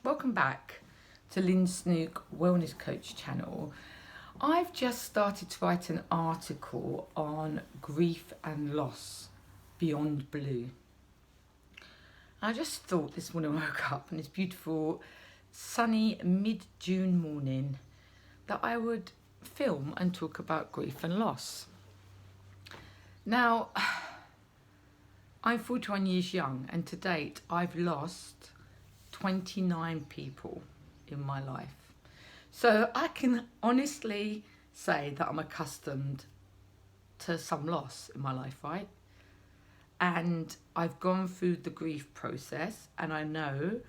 Welcome back to Lynn Snook Wellness Coach channel. I've just started to write an article on grief and loss beyond blue. I just thought this morning I woke up on this beautiful sunny mid-June morning that I would film and talk about grief and loss. Now, I'm 41 years young, and to date I've lost 29 people in my life. So I can honestly say that I'm accustomed to some loss in my life, right? And I've gone through the grief process and I know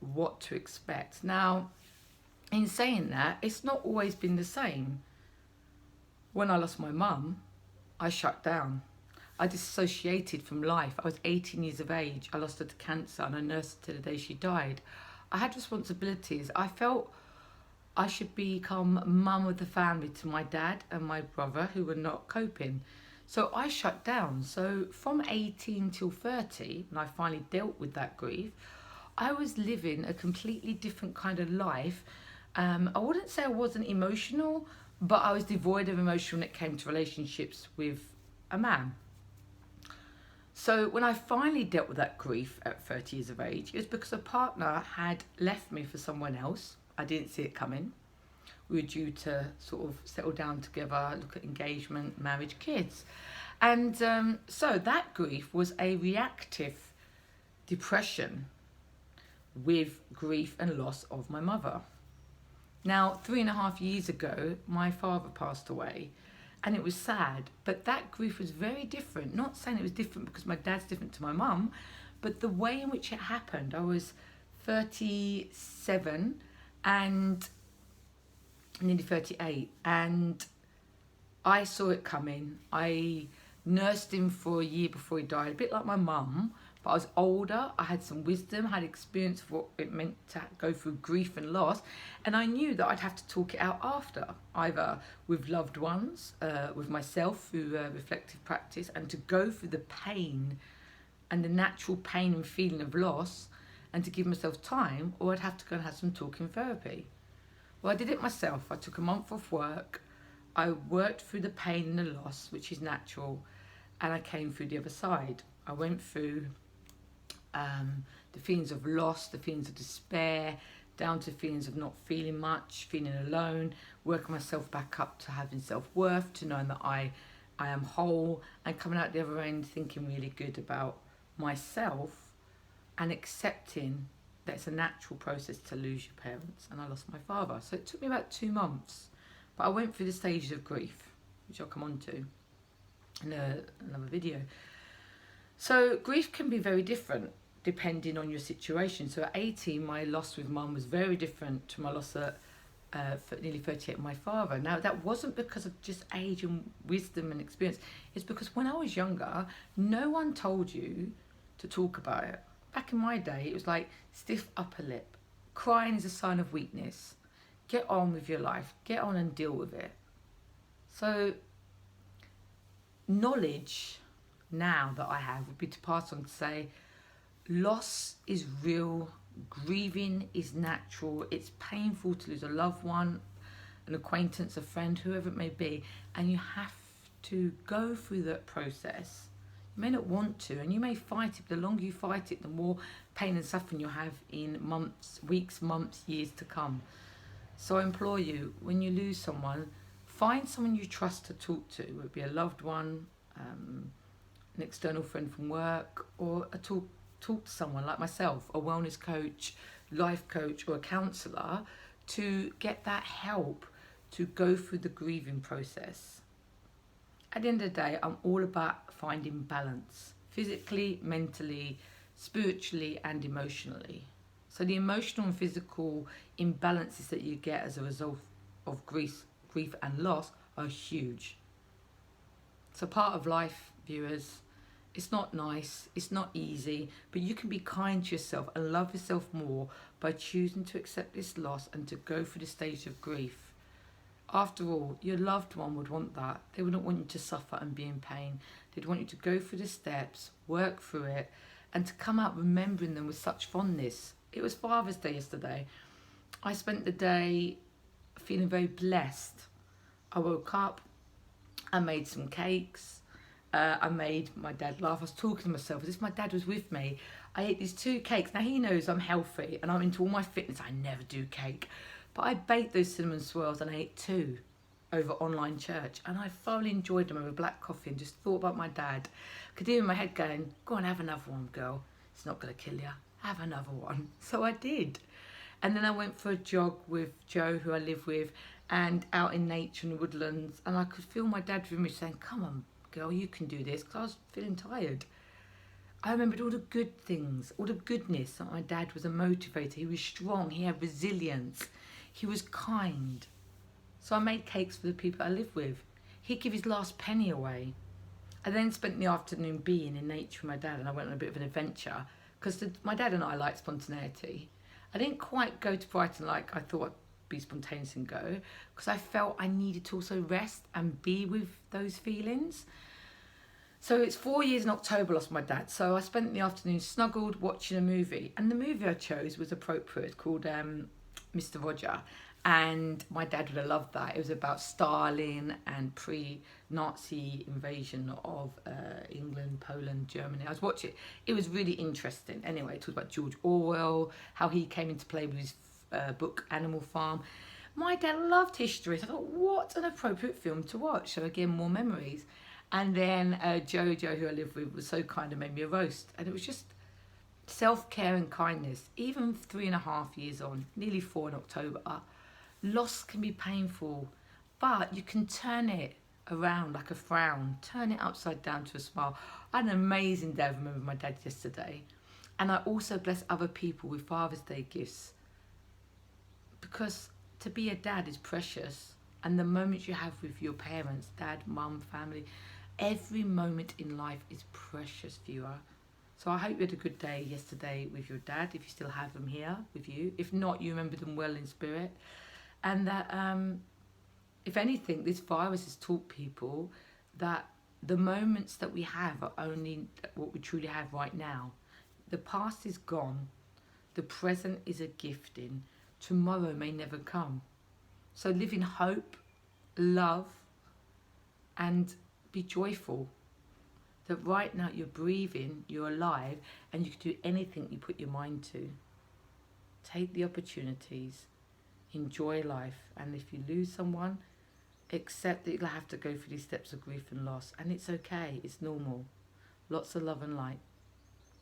what to expect. Now, in saying that, it's not always been the same. When I lost my mum, I shut down. I dissociated from life. I was 18 years of age. I lost her to cancer and I nursed her to the day she died. I had responsibilities. I felt I should become mum of the family to my dad and my brother who were not coping. So I shut down. So from 18 till 30, when I finally dealt with that grief, I was living a completely different kind of life. I wouldn't say I wasn't emotional, but I was devoid of emotion when it came to relationships with a man. So when I finally dealt with that grief at 30 years of age, it was because a partner had left me for someone else. I didn't see it coming. We were due to sort of settle down together, look at engagement, marriage, kids. And so that grief was a reactive depression with grief and loss of my mother. Now, 3.5 years ago, my father passed away. And it was sad, but that grief was very different. Not saying it was different because my dad's different to my mum, but the way in which it happened. I was 37 and nearly 38, and I saw it coming. I nursed him for a year before he died, a bit like my mum, but I was older. I had some wisdom, had experience of what it meant to go through grief and loss, and I knew that I'd have to talk it out after, either with loved ones, with myself through reflective practice, and to go through the pain and the natural pain and feeling of loss, and to give myself time, or I'd have to go and have some talking therapy. Well, I did it myself. I took a month off work. I worked through the pain and the loss, which is natural, and I came through the other side. I went through the feelings of loss, the feelings of despair, down to feelings of not feeling much, feeling alone, working myself back up to having self-worth, to knowing that I am whole, and coming out the other end thinking really good about myself and accepting that it's a natural process to lose your parents. And I lost my father. So it took me about 2 months, but I went through the stages of grief, which I'll come on to in another video. So grief can be very different depending on your situation. So at 18, my loss with mum was very different to my loss at nearly 38 with my father. Now, that wasn't because of just age and wisdom and experience. It's because when I was younger, no one told you to talk about it. Back in my day, it was like stiff upper lip. Crying is a sign of weakness. Get on with your life. Get on and deal with it. So knowledge now that I have would be to pass on to say, loss is real, grieving is natural, it's painful to lose a loved one, an acquaintance, a friend, whoever it may be, and you have to go through that process. You may not want to, and you may fight it, but the longer you fight it, the more pain and suffering you'll have in months, weeks, months, years to come. So I implore you, when you lose someone, find someone you trust to talk to, whether it be a loved one, an external friend from work, or talk to someone like myself, a wellness coach, life coach, or a counsellor, to get that help to go through the grieving process. At the end of the day, I'm all about finding balance, physically, mentally, spiritually, and emotionally. So the emotional and physical imbalances that you get as a result of grief and loss are huge. So part of life, viewers. It's not nice, it's not easy, but you can be kind to yourself and love yourself more by choosing to accept this loss and to go through the stage of grief. After all, your loved one would want that. They wouldn't want you to suffer and be in pain. They'd want you to go through the steps, work through it, and to come out remembering them with such fondness. It was Father's Day yesterday. I spent the day feeling very blessed. I woke up, I made some cakes, I made my dad laugh. I was talking to myself as if my dad was with me. I ate these 2 cakes. Now he knows I'm healthy and I'm into all my fitness. I never do cake. But I baked those cinnamon swirls and I ate 2 over online church. And I thoroughly enjoyed them over black coffee and just thought about my dad. Could hear in my head going, go on, have another one, girl. It's not going to kill you. Have another one. So I did. And then I went for a jog with Joe, who I live with, and out in nature in the woodlands. And I could feel my dad with me saying, come on, girl, you can do this, because I was feeling tired. I remembered all the good things, all the goodness. That my dad was a motivator. He was strong. He had resilience. He was kind. So I made cakes for the people I live with. He'd give his last penny away. I then spent the afternoon being in nature with my dad, and I went on a bit of an adventure because my dad and I like spontaneity. I didn't quite go to Brighton like I thought I'd be spontaneous and go, because I felt I needed to also rest and be with those feelings. So it's 4 years in October I lost my dad. So I spent the afternoon snuggled watching a movie. And the movie I chose was appropriate, called Mr. Roger. And my dad would have loved that. It was about Stalin and pre-Nazi invasion of England, Poland, Germany. I was watching it. It was really interesting. Anyway, it talked about George Orwell, how he came into play with his book Animal Farm. My dad loved history. So I thought, what an appropriate film to watch. So again, more memories. And then Jojo, who I live with, was so kind and made me a roast. And it was just self-care and kindness. Even 3.5 years on, nearly 4 in October, loss can be painful, but you can turn it around like a frown, turn it upside down to a smile. I had an amazing day. I remember my dad yesterday. And I also bless other people with Father's Day gifts, because to be a dad is precious. And the moments you have with your parents, dad, mum, family, every moment in life is precious, viewer. So I hope you had a good day yesterday with your dad, if you still have them here with you. If not, you remember them well in spirit. And that, if anything, this virus has taught people that the moments that we have are only what we truly have right now. The past is gone. The present is a gifting. Tomorrow may never come. So live in hope, love, and be joyful. That right now you're breathing, you're alive, and you can do anything you put your mind to. Take the opportunities. Enjoy life, and if you lose someone, accept that you'll have to go through these steps of grief and loss, and it's okay, it's normal. Lots of love and light.